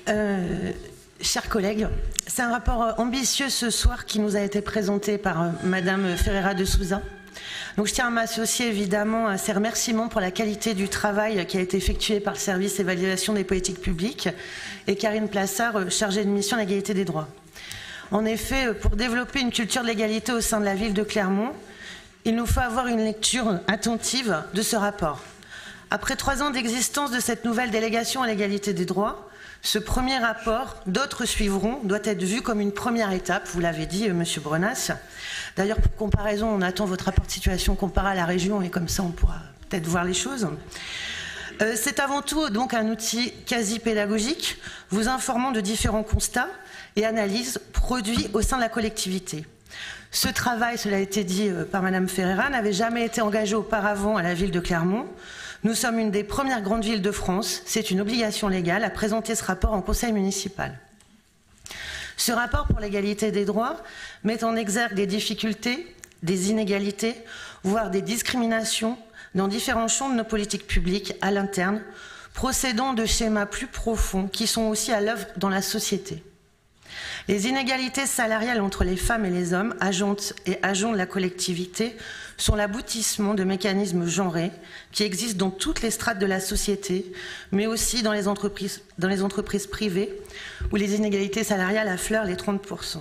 Chers collègues, c'est un rapport ambitieux ce soir qui nous a été présenté par Madame Ferreira de Souza. Donc je tiens à m'associer évidemment à ces remerciements pour la qualité du travail qui a été effectué par le service évaluation des politiques publiques et Karine Plassard, chargée de mission à l'égalité des droits. En effet, pour développer une culture de l'égalité au sein de la ville de Clermont, il nous faut avoir une lecture attentive de ce rapport. Après 3 ans d'existence de cette nouvelle délégation à l'égalité des droits, ce premier rapport, d'autres suivront, doit être vu comme une première étape, vous l'avez dit, Monsieur Brenas. D'ailleurs, pour comparaison, on attend votre rapport de situation comparé à la région et comme ça on pourra peut-être voir les choses. C'est avant tout donc un outil quasi pédagogique, vous informant de différents constats et analyses produits au sein de la collectivité. Ce travail, cela a été dit par Madame Ferreira, n'avait jamais été engagé auparavant à la ville de Clermont. Nous sommes une des premières grandes villes de France. C'est une obligation légale à présenter ce rapport en conseil municipal. Ce rapport pour l'égalité des droits met en exergue des difficultés, des inégalités, voire des discriminations dans différents champs de nos politiques publiques à l'interne, procédant de schémas plus profonds qui sont aussi à l'œuvre dans la société. Les inégalités salariales entre les femmes et les hommes, agentes et agents de la collectivité, sont l'aboutissement de mécanismes genrés qui existent dans toutes les strates de la société, mais aussi dans les entreprises privées, où les inégalités salariales affleurent les 30%.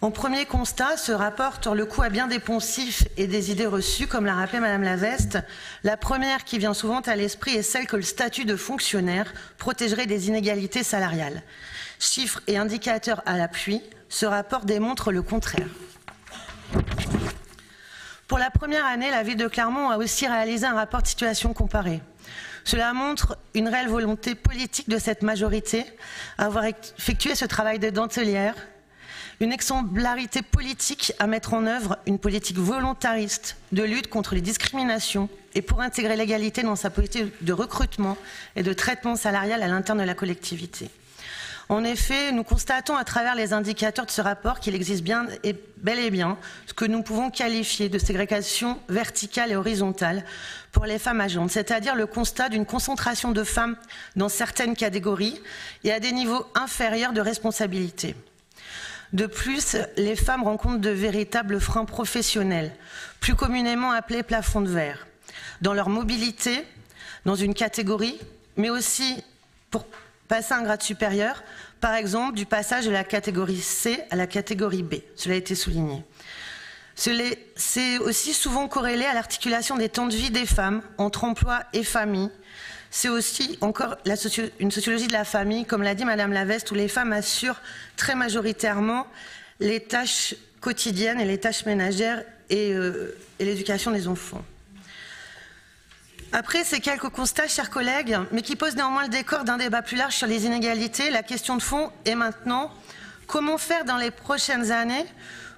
En premier constat, ce rapport tord le cou à bien des poncifs et des idées reçues, comme l'a rappelé Madame Laveste. La première qui vient souvent à l'esprit est celle que le statut de fonctionnaire protégerait des inégalités salariales. Chiffres et indicateurs à l'appui, ce rapport démontre le contraire. Pour la première année, la ville de Clermont a aussi réalisé un rapport de situation comparée. Cela montre une réelle volonté politique de cette majorité à avoir effectué ce travail de dentelière, une exemplarité politique à mettre en œuvre une politique volontariste de lutte contre les discriminations et pour intégrer l'égalité dans sa politique de recrutement et de traitement salarial à l'interne de la collectivité. En effet, nous constatons à travers les indicateurs de ce rapport qu'il existe bien et bel et bien ce que nous pouvons qualifier de ségrégation verticale et horizontale pour les femmes agentes, c'est-à-dire le constat d'une concentration de femmes dans certaines catégories et à des niveaux inférieurs de responsabilité. De plus, les femmes rencontrent de véritables freins professionnels, plus communément appelés plafonds de verre, dans leur mobilité, dans une catégorie, mais aussi pour passer à un grade supérieur, par exemple du passage de la catégorie C à la catégorie B. Cela a été souligné. C'est aussi souvent corrélé à l'articulation des temps de vie des femmes entre emploi et famille. C'est aussi encore une sociologie de la famille, comme l'a dit Madame Laveste, où les femmes assurent très majoritairement les tâches quotidiennes et les tâches ménagères et l'éducation des enfants. Après ces quelques constats, chers collègues, mais qui posent néanmoins le décor d'un débat plus large sur les inégalités, la question de fond est maintenant comment faire dans les prochaines années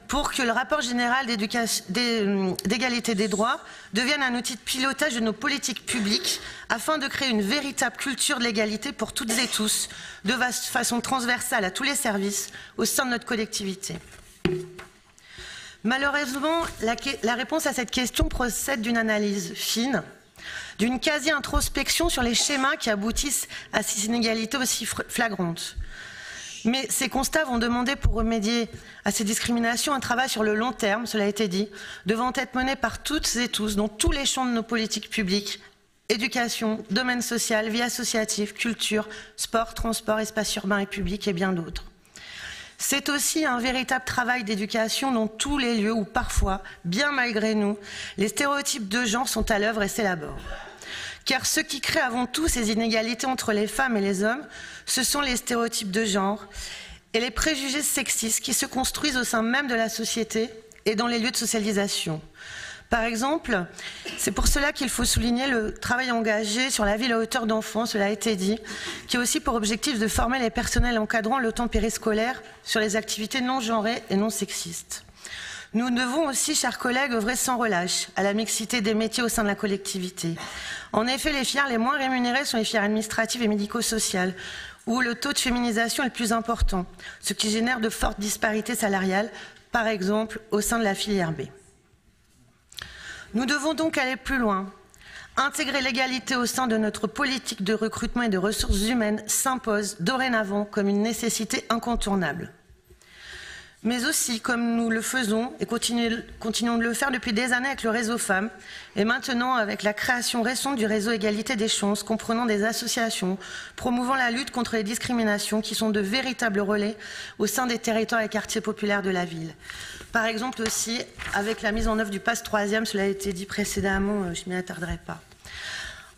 pour que le rapport général d'égalité des droits devienne un outil de pilotage de nos politiques publiques afin de créer une véritable culture de l'égalité pour toutes et tous, de façon transversale à tous les services au sein de notre collectivité. Malheureusement, la réponse à cette question procède d'une analyse fine, d'une quasi-introspection sur les schémas qui aboutissent à ces inégalités aussi flagrantes. Mais ces constats vont demander pour remédier à ces discriminations un travail sur le long terme, cela a été dit, devant être mené par toutes et tous dans tous les champs de nos politiques publiques, éducation, domaine social, vie associative, culture, sport, transport, espace urbain et public et bien d'autres. C'est aussi un véritable travail d'éducation dans tous les lieux où parfois, bien malgré nous, les stéréotypes de genre sont à l'œuvre et s'élaborent. Car ce qui crée avant tout ces inégalités entre les femmes et les hommes, ce sont les stéréotypes de genre et les préjugés sexistes qui se construisent au sein même de la société et dans les lieux de socialisation. Par exemple, c'est pour cela qu'il faut souligner le travail engagé sur la vie à hauteur d'enfants, cela a été dit, qui a aussi pour objectif de former les personnels encadrant le temps périscolaire sur les activités non genrées et non sexistes. Nous devons aussi, chers collègues, œuvrer sans relâche à la mixité des métiers au sein de la collectivité. En effet, les filières les moins rémunérées sont les filières administratives et médico-sociales, où le taux de féminisation est le plus important, ce qui génère de fortes disparités salariales, par exemple au sein de la filière B. Nous devons donc aller plus loin, Intégrer l'égalité au sein de notre politique de recrutement et de ressources humaines s'impose dorénavant comme une nécessité incontournable. Mais aussi, comme nous le faisons et continuons de le faire depuis des années avec le réseau Femmes, et maintenant avec la création récente du réseau Égalité des chances, comprenant des associations promouvant la lutte contre les discriminations qui sont de véritables relais au sein des territoires et quartiers populaires de la ville. Par exemple aussi, avec la mise en œuvre du Pass 3e, cela a été dit précédemment, je ne m'y attarderai pas.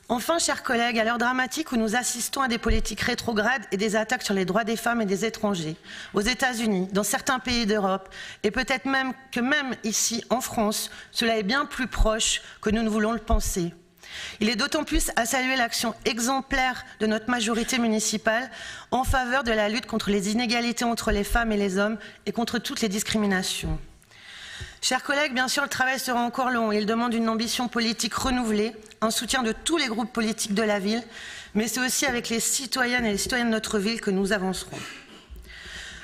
Enfin, chers collègues, à l'heure dramatique où nous assistons à des politiques rétrogrades et des attaques sur les droits des femmes et des étrangers, aux États-Unis, dans certains pays d'Europe, et peut-être même ici, en France, cela est bien plus proche que nous ne voulons le penser. Il est d'autant plus à saluer l'action exemplaire de notre majorité municipale en faveur de la lutte contre les inégalités entre les femmes et les hommes et contre toutes les discriminations. Chers collègues, bien sûr, le travail sera encore long et il demande une ambition politique renouvelée, un soutien de tous les groupes politiques de la ville, mais c'est aussi avec les citoyennes et les citoyens de notre ville que nous avancerons.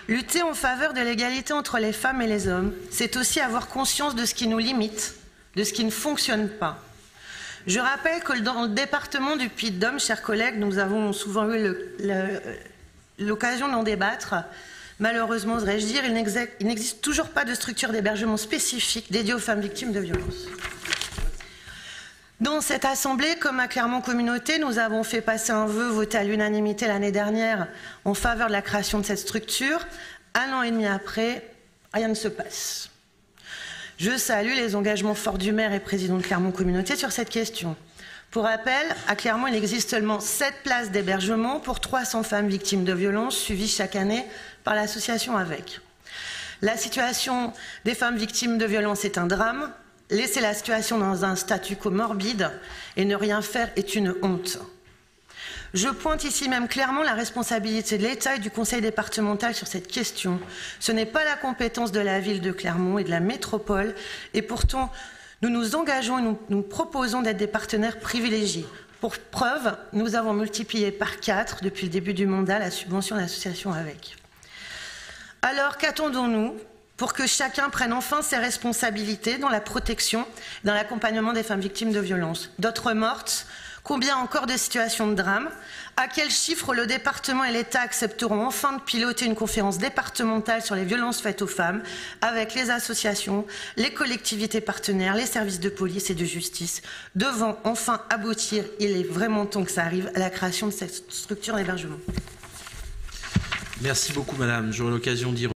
Lutter en faveur de l'égalité entre les femmes et les hommes, c'est aussi avoir conscience de ce qui nous limite, de ce qui ne fonctionne pas. Je rappelle que dans le département du Puy-de-Dôme, chers collègues, nous avons souvent eu l'occasion d'en débattre. Malheureusement, oserais-je dire, il n'existe toujours pas de structure d'hébergement spécifique dédiée aux femmes victimes de violences. Dans cette assemblée, comme à Clermont Communauté, nous avons fait passer un vœu voté à l'unanimité l'année dernière en faveur de la création de cette structure. 1 an et demi après, rien ne se passe. Je salue les engagements forts du maire et président de Clermont Communauté sur cette question. Pour rappel, à Clermont, il existe seulement 7 places d'hébergement pour 300 femmes victimes de violences suivies chaque année par l'association AVEC. La situation des femmes victimes de violences est un drame. Laisser la situation dans un statu quo morbide et ne rien faire est une honte. Je pointe ici même clairement la responsabilité de l'État et du conseil départemental sur cette question. Ce n'est pas la compétence de la ville de Clermont et de la métropole, et pourtant, nous nous engageons et nous proposons d'être des partenaires privilégiés. Pour preuve, nous avons multiplié par 4 depuis le début du mandat la subvention de l'association AVEC. Alors, qu'attendons-nous pour que chacun prenne enfin ses responsabilités dans la protection, dans l'accompagnement des femmes victimes de violences? D'autres mortes? Combien encore de situations de drame? À quel chiffre le département et l'État accepteront enfin de piloter une conférence départementale sur les violences faites aux femmes avec les associations, les collectivités partenaires, les services de police et de justice, devant enfin aboutir, il est vraiment temps que ça arrive, à la création de cette structure d'hébergement. Merci beaucoup, madame. J'aurai l'occasion d'y